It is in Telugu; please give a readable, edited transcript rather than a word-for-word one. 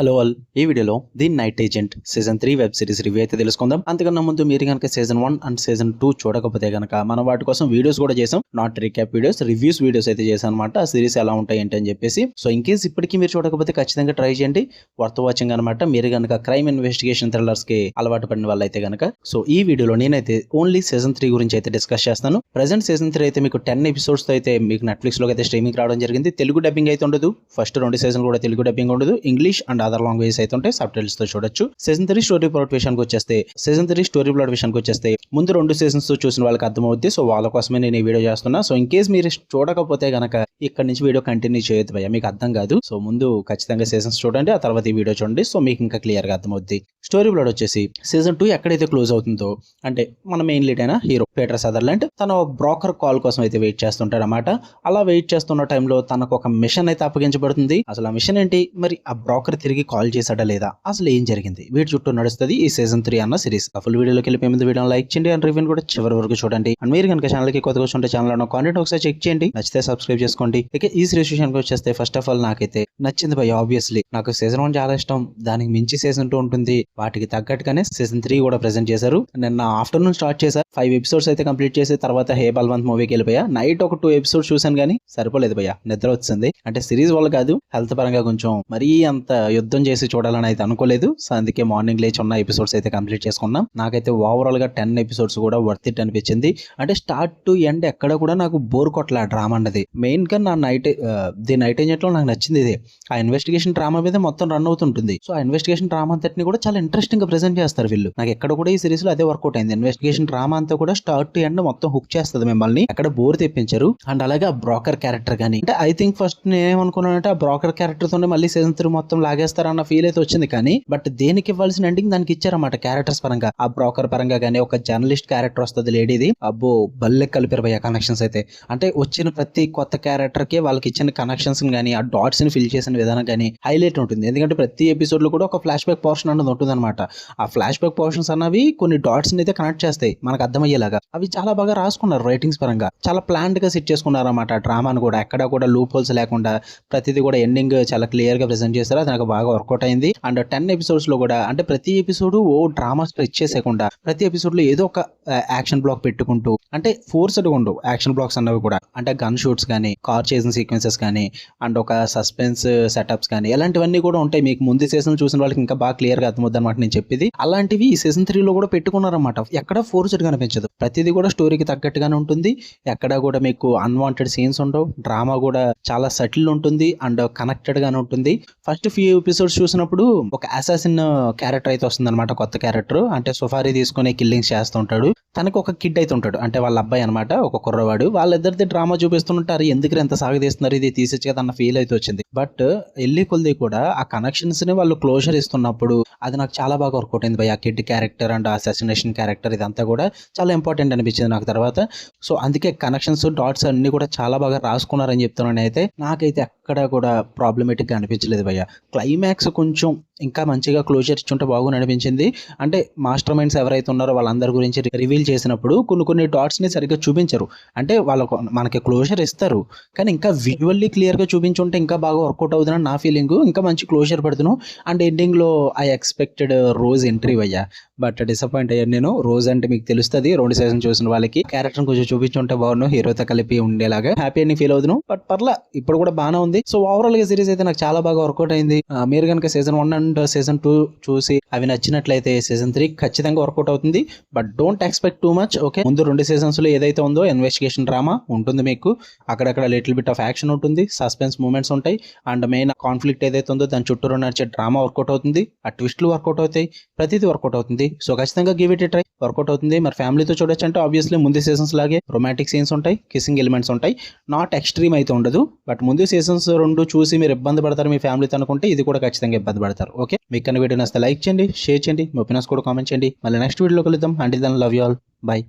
హలో ఆల్, ఈ వీడియోలో the night agent season 3 web series review అయితే తెలుసుకుందాం. అంతకన్నా ముందు మీరు కనుక సీజన్ 1 అండ్ సీజన్ 2 చూడకపోతే కనుక మనం వాటి కోసం వీడియోస్ కూడా చేసాం. Not recap videos, reviews videos అయితే చేసాం అనమాట. ఆ సిరీస్ ఎలా ఉంటాయి ఏంటి అని చెప్పేసి. సో ఇన్ కేస్ ఇప్పటికీ మీరు చూడకపోతే ఖచ్చితంగా ట్రై చేయండి. వర్త్ వాచింగ్ అనమాట. మీరు కనుక క్రైమ్ ఇన్వెస్టిగేషన్ థ్రిల్లర్స్ కి అలవాటు పడిన వాళ్ళు అయితే కనుక. సో ఈ వీడియోలో నేనైతే ఓన్లీ సీజన్ 3 గురించి అయితే డిస్కస్ చేస్తాను. ప్రెసెంట్ సీజన్ 3 అయితే మీకు 10 ఎపిసోడ్స్ అయితే మీకు నెట్ఫ్లిక్స్ లో అయితే స్ట్రీమింగ్ రావడం జరిగింది. తెలుగు డబ్బింగ్ అయితే ఉండదు. ఫస్ట్ 2 సీజన్ కూడా తెలుగు డబ్బింగ్ ఉండదు. ఇంగ్లీష్ అండ్ అదర్ లాంగ్వేజెస్ అయితే ఉంటాయి. సబ్ టైటిల్స్ తో చూడొచ్చు. సీజన్ 3 స్టోరీ ప్లాట్ విషయానికి వచ్చేస్తే ముందు 2 సీజన్స్ చూసిన వాళ్ళకి అర్థమవుద్ది. సో వాళ్ళ కోసమే నేను ఈ వీడియో చేస్తున్నా. సో ఇన్ కేస్ మీరు చూడకపోతే గనక ఇక్కడ నుంచి వీడియో కంటిన్యూ చేయొద్దు భయ్య, మీకు అర్థం కాదు. సో ముందు ఖచ్చితంగా సీజన్స్ చూడండి, ఆ తర్వాత ఈ వీడియో చూడండి. సో మీకు ఇంకా క్లియర్ గా అర్థమవుద్ది. స్టోరీ ప్లాట్ వచ్చేసి సీజన్ 2 ఎక్కడైతే క్లోజ్ అవుతుందో, అంటే మన మెయిన్ లీడ్ అయిన హీరో పీటర్ సదర్లాండ్ తన బ్రోకర్ కాల్ కోసం అయితే వెయిట్ చేస్తుంటాడు అన్నమాట. అలా వెయిట్ చేస్తున్న టైంలో తనకు ఒక మిషన్ అయితే అప్పగించబడుతుంది. అసలు ఆ మిషన్ ఏంటి, మరి ఆ బ్రోకర్ తిరిగి కాల్ చేశాడా లేదా, అసలు ఏం జరిగింది, వీటి చుట్టూ నడుస్తుంది ఈ సీజన్ 3 అన్న సిరీస్. ఫుల్ వీడియోలోకి వెళ్ళిపోయే ముందు వీడియో లైక్ చేయండి అండ్ రివ్యూ కూడా చివరి వరకు చూడండి. అండ్ మీరు కనుక ఛానల్ కి కొత్తగా వస్తుంటే ఛానల్ కాంటెంట్ ఒకసారి చెక్ చేయండి, నచ్చితే సబ్స్క్రైబ్ చేసుకోండి. ఇక ఈ సిరీస్ విషయానికి వచ్చేస్తే ఫస్ట్ ఆఫ్ ఆల్ నాకైతే నచ్చింది భయ్య. ఆబ్వియస్లీ నాకు సీజన్ 1 చాలా ఇష్టం, దానికి మించి సీజన్ 2 ఉంటుంది. వాటికి తగ్గట్టుగానే సీజన్ 3 కూడా ప్రెజెంట్ చేశారు. నిన్న ఆఫ్టర్నూన్ స్టార్ట్ చేశారు. 5 ఎపిసోడ్స్ అయితే కంప్లీట్ చేసి తర్వాత హే బల్వంత్ మూవీకి వెళ్ళిపోయా. నైట్ ఒక 2 ఎపిసోడ్స్ చూసాను కానీ సరిపోలేదు భయ్య, నిద్ర వచ్చింది. అంటే సిరీస్ వల్ల కాదు, హెల్త్ పరంగా కొంచెం మరీ అంత యుద్ధం చేసి చూడాలని అయితే అనుకోలేదు. సో అందుకే మార్నింగ్ లేచి ఉన్న ఎపిసోడ్స్ అయితే కంప్లీట్ చేసుకున్నాం. నాకైతే ఓవరాల్ గా 10 ఎపిసోడ్స్ కూడా వర్త్ ఇట్ అనిపించింది. అంటే స్టార్ట్ టు ఎండ్ ఎక్కడ కూడా నాకు బోర్ కొట్టలే డ్రామా అన్నది. మెయిన్ గా నా ది నైట్ ఏజెంట్ లో నాకు నచ్చింది ఇదే. ఆ ఇన్వెస్టిగేషన్ డ్రామా మీద మొత్తం రన్ అవుతుంటుంది. సో ఆ ఇన్వెస్టిగేషన్ డ్రామా అంతటిని కూడా చాలా ఇంట్రెస్టింగ్ గా ప్రెజెంట్ చేస్తారు వీళ్ళు. నాకు ఎక్కడ కూడా ఈ సిరీస్ లో అదే వర్కౌట్ అయింది. ఇన్వెస్టిగేషన్ డ్రామా అంతా కూడా స్టార్ట్ టు ఎండ్ మొత్తం హుక్ చేస్తుంది మిమ్మల్ని, ఎక్కడ బోర్ తెప్పించారు. అండ్ అలాగే ఆ బ్రోకర్ క్యారెక్టర్ కానీ, అంటే ఐ థింక్ ఫస్ట్ నేనేమనుకున్నానంటే ఆ బ్రోకర్ క్యారెక్టర్ తోనే మళ్ళీ సీజన్ 3 మొత్తం లాగేస్తారన్న ఫీల్ అయితే వచ్చింది. కానీ బట్ దేనికి ఇవ్వాల్సిన ఎండింగ్ దానికి ఇచ్చారన్నమాట. క్యారెక్టర్స్ పరంగా ఆ బ్రోకర్ పరంగా కానీ ఒక జర్నలిస్ట్ క్యారెక్టర్ వస్తుంది లేడీది, అబ్బో బల్లె కలిపారు భయ్య కనెక్షన్స్ అయితే. అంటే వచ్చిన ప్రతి కొత్త క్యారెక్టర్ కి వాళ్ళకి ఇచ్చిన కనెక్షన్స్ కానీ ఆ డాట్స్ ని ఫిల్ చేసిన విధానం కానీ హైలైట్ ఉంటుంది. ఎందుకంటే ప్రతి ఎపిసోడ్ లో కూడా ఒక ఫ్లాష్ బ్యాక్ పోర్షన్ అన్నది ఉంటుంది అనమాట. ఆ ఫ్లాష్ బ్యాక్ పోర్షన్స్ అన్నవి కొన్ని డాట్స్ ని అయితే కనెక్ట్ చేస్తాయి మనకు అర్థమయ్యేలాగా. అవి చాలా బాగా రాసుకున్నారు రైటింగ్స్ పరంగా, చాలా ప్లాన్డ్ గా సెట్ చేసుకున్నారు అన్నమాట డ్రామాను కూడా. ఎక్కడ కూడా లూప్ హోల్స్ లేకుండా ప్రతిదీ కూడా ఎండింగ్ చాలా క్లియర్ గా ప్రెజెంట్ చేశారు. అది నాకు బాగా వర్కౌట్ అయింది. అండ్ 10 ఎపిసోడ్స్ లో కూడా అంటే ప్రతి ఎపిసోడ్ ఓ డ్రామా స్ట్రెచ్ చేసేయకుండా ప్రతి ఎపిసోడ్ లో ఏదో ఒక యాక్షన్ బ్లాక్ పెట్టుకుంటూ, అంటే ఫోర్స్డ్ గా ఉండవు యాక్షన్ బ్లాక్స్ అన్నవి కూడా. అంటే గన్ షూట్స్ కానీ, కార్ చేసింగ్ సీక్వెన్సెస్ కానీ, అండ్ ఒక సస్పెన్స్ సెటప్స్ కానీ, ఇలాంటివన్నీ కూడా ఉంటాయి. మీకు ముందు సీజన్ చూసిన వాళ్ళకి ఇంకా బాగా క్లియర్ గా అర్థమవుతుంది అనమాట నేను చెప్పేది. అలాంటివి ఈ సీజన్ 3 లో కూడా పెట్టుకున్నారన్నమాట. ఎక్కడ ఫోర్స్డ్ గా అనిపించదు, ప్రతిదీ కూడా స్టోరీకి తగ్గట్టుగానే ఉంటుంది. ఎక్కడ కూడా మీకు అన్వాంటెడ్ సీన్స్ ఉండవు. డ్రామా కూడా చాలా సటిల్ ఉంటుంది అండ్ కనెక్టెడ్ గానే ఉంటుంది. ఫస్ట్ ఫ్యూ ఎపిసోడ్స్ చూసినప్పుడు ఒక అసాసిన్ క్యారెక్టర్ అయితే వస్తుంది అనమాట, కొత్త క్యారెక్టర్. అంటే సుఫారీ తీసుకుని కిల్లింగ్స్ చేస్తుంటాడు. తనకు ఒక కిడ్ అయితే ఉంటాడు, అంటే వాళ్ళ అబ్బాయి అనమాట, ఒక కుర్రవాడు. వాళ్ళిద్దరిది డ్రామా చూపిస్తుంటారు. ఎందుకు ఎంత సాగదీస్తున్నారు, ఇది తీసేచ్చు కదా అన్న ఫీల్ అయితే వచ్చింది. బట్ ఎల్లి కొద్ది కూడా ఆ కనెక్షన్స్ ని వాళ్ళు క్లోజర్ ఇస్తున్నప్పుడు అది నాకు చాలా బాగా వర్కౌట్ అయింది. ఆ kid character and assassination character ఇదంతా కూడా చాలా ఇంపార్టెంట్ అనిపించింది నాకు తర్వాత. సో అందుకే కనెక్షన్స్ డాట్స్ అన్ని కూడా చాలా బాగా రాసుకున్నారని చెప్తున్నాను. అయితే నాకైతే ఎక్కడ కూడా ప్రాబ్లమేటిక్ గా అనిపించలేదు భయ్య. క్లైమాక్స్ కొంచెం ఇంకా మంచిగా క్లోజర్ ఇచ్చుంటే బాగుని అనిపించింది. అంటే మాస్టర్ మైండ్స్ ఎవరైతే ఉన్నారో వాళ్ళందరి గురించి రివీల్ చేసినప్పుడు కొన్ని డాట్స్ ని సరిగ్గా చూపించరు. అంటే వాళ్ళకు మనకి క్లోజర్ ఇస్తారు కానీ ఇంకా విజువల్లీ క్లియర్ గా చూపించుంటే ఇంకా బాగా వర్కౌట్ అవుతుందని నా ఫీలింగ్. ఇంకా మంచి క్లోజర్ పెడుతున్నాను. అండ్ ఎండింగ్ లో ఐ ఎక్స్పెక్టెడ్ రోజ్ ఎంట్రీ అయ్యా, బట్ డిసప్పాయింట్ అయ్యాను నేను. రోజ్ అంటే మీకు తెలుస్తుంది, 2 సీజన్ చూసిన వాళ్ళకి. క్యారెక్టర్ కొంచెం చూపించుంటే బాగున్నాను, హీరోతో కలిపి ఉండేలాగా. హ్యాపీ అని ఫీల్ అవుతున్నాను. బట్ పర్లా ఇప్పుడు కూడా బాగానే ఉంది. సో ఓవరాల్ గా సిరీస్ అయితే నాకు చాలా బాగా వర్కౌట్ అయింది. మీరు కనుక సీజన్ 1 అండ్ సీజన్ 2 చూసి అవి నచ్చినట్లయితే సీజన్ 3 ఖచ్చితంగా వర్కౌట్ అవుతుంది. But don't expect too much. Okay, ముందు 2 సీజన్స్ లో ఏదైతే ఉందో ఇన్వెస్టిగేషన్ డ్రామా ఉంటుంది మీకు. అక్కడక్కడ లిటిల్ బిట్ ఆఫ్ యాక్షన్ ఉంటుంది, సస్పెన్స్ మూమెంట్స్ ఉంటాయి. అండ్ మెయిన్ కాన్ఫ్లిక్ట్ ఏదైతే ఉందో దాని చుట్టూ నడిచే డ్రామా వర్కౌట్ అవుతుంది. ఆ ట్విస్ట్లు వర్కౌట్ అవుతాయి, ప్రతిదీ వర్కౌట్ అవుతుంది. సో ఖచ్చితంగా గివ్ ఇట్ ట్రై, వర్కౌట్ అవుతుంది. మరి ఫ్యామిలీతో చూడొచ్చు అంటే ఆబ్వియస్లీ ముందు సీజన్స్ లాగే రొమాంటిక్ సీన్స్ ఉంటాయి, కిస్సింగ్ ఎలిమెంట్స్ ఉంటాయి. నాట్ ఎక్స్ట్రీమ్ అయితే ఉండదు. బట్ ముందు సీజన్స్ 2 చూసి మీరు ఇబ్బంది పడతారు మీ ఫ్యామిలీతో అనుకుంటే ఇది కూడా ఖచ్చితంగా ఇబ్బంది పడతారు. ఓకే, మీకు కన్నా వీడియో నచ్చితే లైక్ చేయండి, షేర్ చేయండి, మీ ఒపీనియన్స్ కూడా కామెంట్ చేయండి. మళ్ళీ నెక్స్ట్ వీడియోలో కలుద్దాం. Until then love you all, by.